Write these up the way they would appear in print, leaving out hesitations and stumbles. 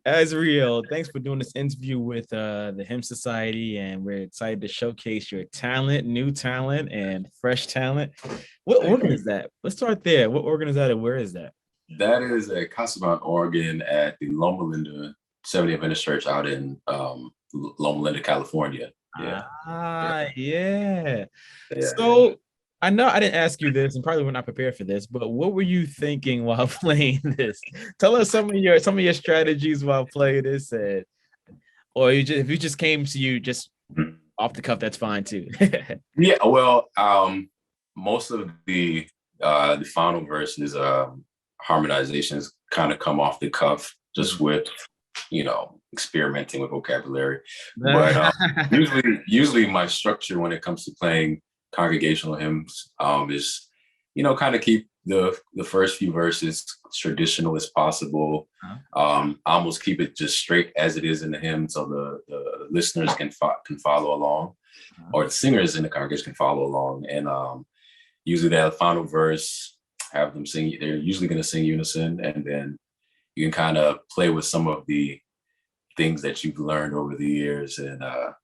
Asriel, thanks for doing this interview with the Hymn Society, and we're excited to showcase your talent, new talent, and fresh talent. What Thank organ you. is that? Let's start there. What organ is that, and where is that? That is a Casabon organ at the Loma Linda Seventh Adventist Church out in Loma Linda, California. Yeah, yeah, Yeah. yeah. So I know I didn't ask you this, and probably we're not prepared for this, but what were you thinking while playing this? Tell us some of your strategies while playing this, and or if you just came to you just off the cuff, that's fine too. Yeah, well, most of the final verses harmonizations kind of come off the cuff, just with experimenting with vocabulary. But usually my structure when it comes to playing congregational hymns is kind of keep the first few verses traditional as possible. Almost keep it just straight as it is in the hymn, so the listeners can follow along, or the singers in the congregation can follow along. And usually that final verse, have them sing. They're usually going to sing unison, and then you can kind of play with some of the things that you've learned over the years, and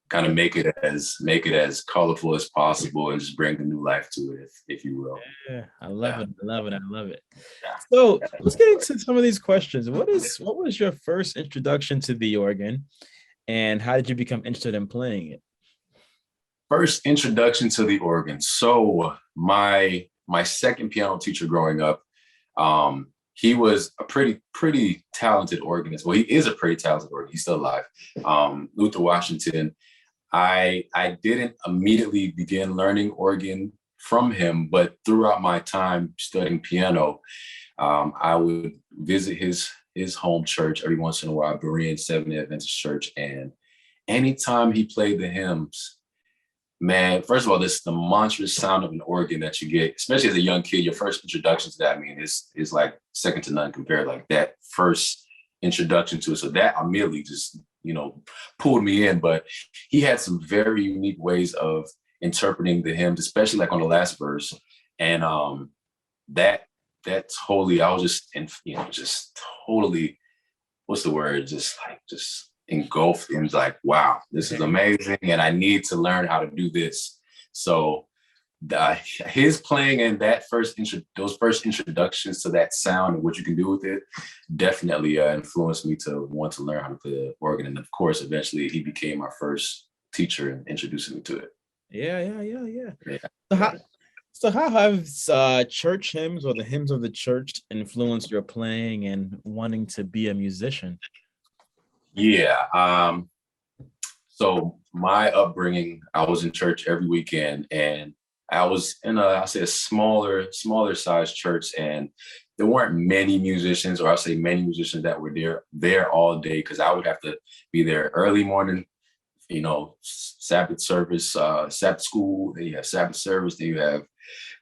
kind of make it as colorful as possible, and just bring a new life to it, if you will. Yeah, I love it. I love it. I love it. Yeah. So let's get into some of these questions. What was your first introduction to the organ, and how did you become interested in playing it? First introduction to the organ. So my second piano teacher growing up, he was a pretty talented organist. Well, he is a pretty talented organist. He's still alive. Luther Washington. I didn't immediately begin learning organ from him, but throughout my time studying piano, I would visit his home church every once in a while, Berean Seventh Adventist Church, and anytime he played the hymns, man, first of all, this is the monstrous sound of an organ that you get, especially as a young kid. Your first introduction to that, I mean, is like second to none compared. Like that first introduction to it. So that immediately just, pulled me in. But he had some very unique ways of interpreting the hymns, especially like on the last verse. And that totally, I was just totally, what's the word? Just engulfed in, like, wow, this is amazing, and I need to learn how to do this. So his playing and those first introductions to that sound and what you can do with it definitely influenced me to want to learn how to play the organ. And of course, eventually he became my first teacher and introducing me to it. Yeah. So how have church hymns or the hymns of the church influenced your playing and wanting to be a musician? Yeah. So my upbringing, I was in church every weekend, and I was in a smaller size church, and there weren't many musicians, or I'll say many musicians that were there all day, because I would have to be there early morning, Sabbath service, Sabbath school, then you have Sabbath service, then you have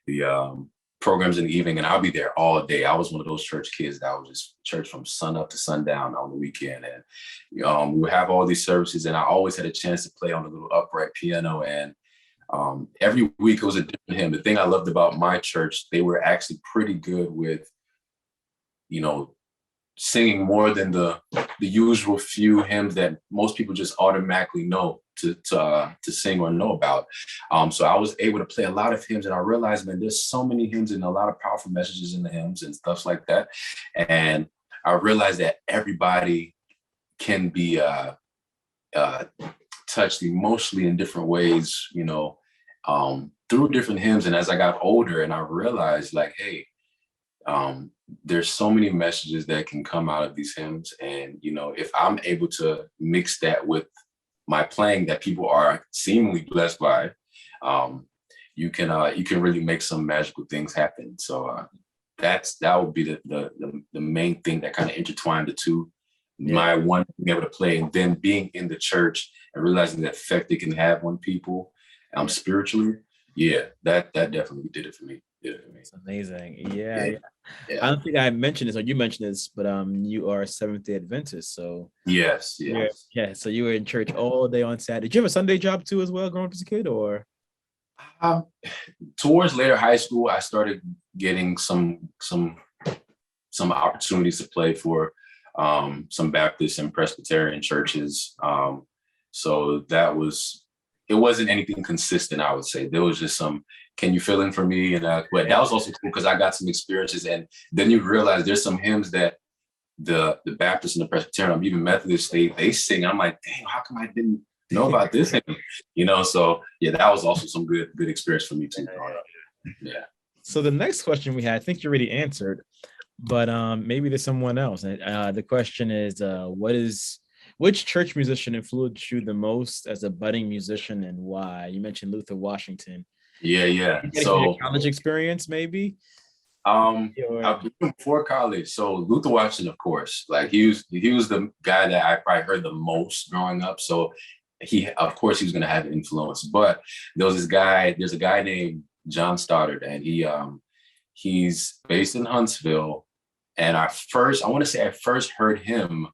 the programs in the evening, and I'll be there all day. I was one of those church kids that was just church from sun up to sundown on the weekend. And we would have all these services, and I always had a chance to play on a little upright piano. And every week it was a different hymn. The thing I loved about my church, they were actually pretty good with, singing more than the usual few hymns that most people just automatically know to sing or know about. So I was able to play a lot of hymns, and I realized, man, there's so many hymns and a lot of powerful messages in the hymns and stuff like that. And I realized that everybody can be touched emotionally in different ways, through different hymns. And as I got older, and I realized, like, hey, there's so many messages that can come out of these hymns. And, if I'm able to mix that with my playing that people are seemingly blessed by, you can really make some magical things happen. So that would be the main thing that kind of intertwined the two. Yeah. My one being able to play, and then being in the church and realizing the effect it can have on people spiritually. Yeah, that definitely did it for me. It's amazing. Yeah. I don't think I mentioned this, or you mentioned this, but you are a Seventh-day Adventist, so yes. Yeah. So you were in church all day on Saturday. Did you have a Sunday job too, as well, growing up as a kid, or? Towards later high school, I started getting some some opportunities to play for some Baptist and Presbyterian churches. So it wasn't anything consistent, I would say. There was just some, can you fill in for me? And but that was also cool because I got some experiences. And then you realize there's some hymns that the Baptist and the Presbyterian, even Methodist, they sing. I'm like, dang, how come I didn't know about this hymn? So yeah, that was also some good experience for me too. Yeah. So the next question we had, I think you already answered, but maybe there's someone else. The question is, which church musician influenced you the most as a budding musician and why? You mentioned Luther Washington. Yeah. So your college experience, maybe? Before college, so Luther Washington, of course, like he was the guy that I probably heard the most growing up. So of course he was going to have influence. But there's a guy named John Stoddard, and he's based in Huntsville. And I want to say I first heard him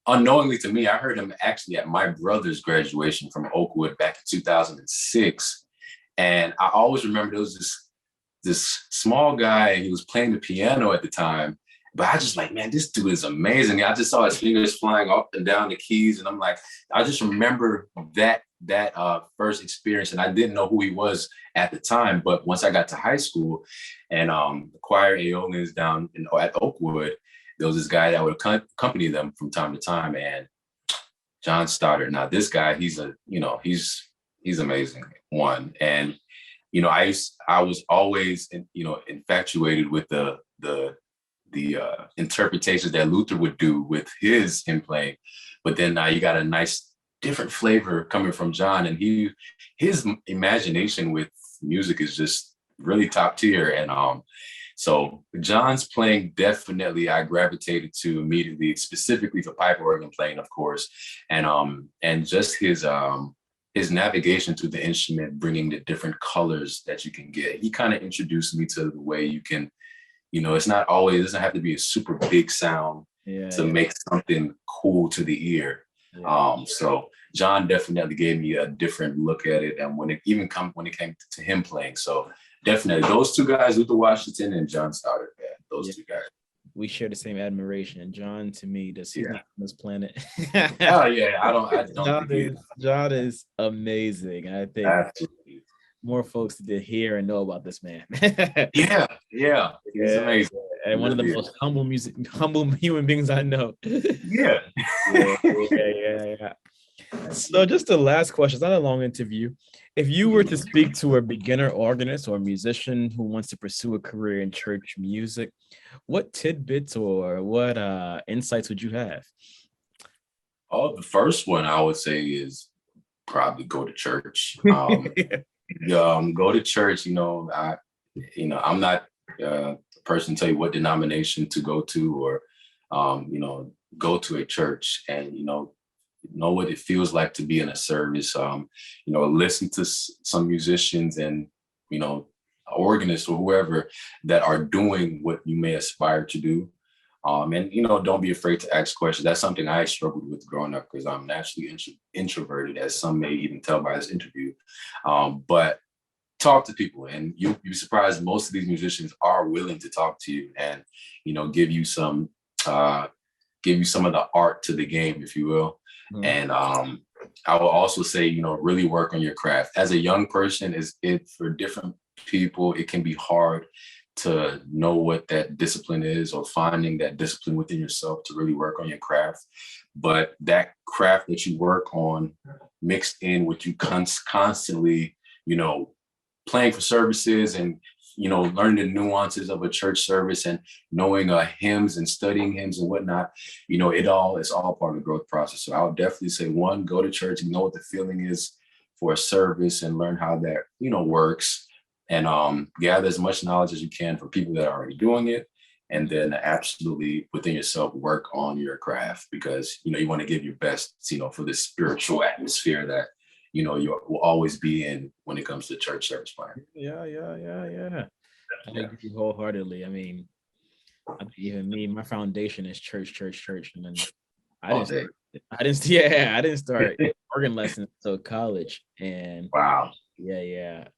unknowingly to me. I heard him actually at my brother's graduation from Oakwood back in 2006. And I always remember there was this small guy. He was playing the piano at the time, but I just like, man, this dude is amazing. I just saw his fingers flying up and down the keys, and I'm like, I just remember that first experience, and I didn't know who he was at the time. But once I got to high school, and the choir Aeolians down at Oakwood, there was this guy that would accompany them from time to time, and John Stoddard. Now this guy, he's amazing. One, and I was always infatuated with the interpretations that Luther would do with his hymn playing, but then now you got a nice different flavor coming from John, and his imagination with music is just really top tier. And so John's playing, definitely I gravitated to immediately, specifically for pipe organ playing, of course, and just his navigation through the instrument, bringing the different colors that you can get. He kind of introduced me to the way you can, it's not always, it doesn't have to be a super big sound to make something cool to the ear. Yeah. So John definitely gave me a different look at it. And when it came to him playing, so definitely those two guys, Luther Washington and John Stoddard, those two guys. We share the same admiration. And John, to me, he's not on this planet. Oh yeah, I don't. John is amazing. I think absolutely more folks to hear and know about this man. yeah, he's amazing. And one of the most humble human beings I know. Yeah. So just the last question, it's not a long interview. If you were to speak to a beginner organist or musician who wants to pursue a career in church music, what tidbits or what insights would you have? Oh, the first one I would say is probably go to church. Go to church. I'm not a person to tell you what denomination to go to, or go to a church and know what it feels like to be in a service. Listen to some musicians and organists or whoever that are doing what you may aspire to do. And don't be afraid to ask questions. That's something I struggled with growing up because I'm naturally introverted, as some may even tell by this interview. But talk to people, and you'll be surprised. Most of these musicians are willing to talk to you and give you some of the art to the game, if you will. Mm-hmm. And I will also say, really work on your craft. As a young person, for different people, it can be hard to know what that discipline is, or finding that discipline within yourself to really work on your craft. But that craft that you work on mixed in with you constantly, playing for services and, learning the nuances of a church service and knowing hymns and studying hymns and whatnot, it's all part of the growth process. So I would definitely say, one, go to church and know what the feeling is for a service and learn how that, works, and gather as much knowledge as you can from people that are already doing it. And then absolutely within yourself, work on your craft, because, you want to give your best, for this spiritual atmosphere that, you will always be in when it comes to church service planning. Yeah. I agree wholeheartedly. I mean, even me, my foundation is church. And then I didn't start organ lessons until college. And wow. Yeah.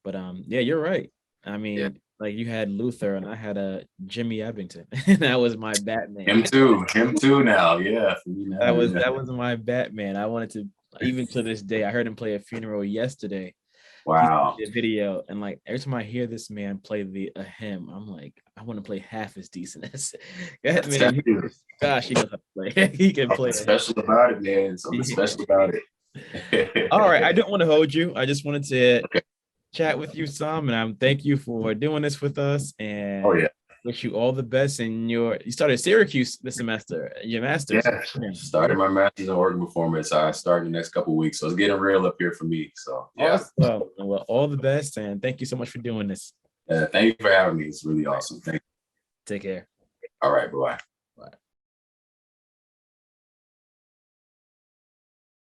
But you're right. I mean, Like you had Luther and I had a Jimmy Ebbington. And that was my Batman. Him too. Him too now. Yeah. For me now, yeah. That was my Batman. I wanted to, even to this day, I heard him play a funeral yesterday. He sent Wow. me a video, and like every time I hear this man play a hymn, I'm like, I want to play half as decent as that man. Gosh, he knows how to play. He can play. Something special about it, man. Something special about it. All right, I don't want to hold you. I just wanted to Okay. chat with you some, and I'm thank you for doing this with us. And Oh yeah. wish you all the best in you started Syracuse this semester, your master's. Yeah. Started my master's in organ performance. I start in the next couple of weeks. So it's getting real up here for me. So yeah. Awesome. Well, all the best, and thank you so much for doing this. Thank you for having me. It's really awesome. Thank you. Take care. All right. Bye-bye.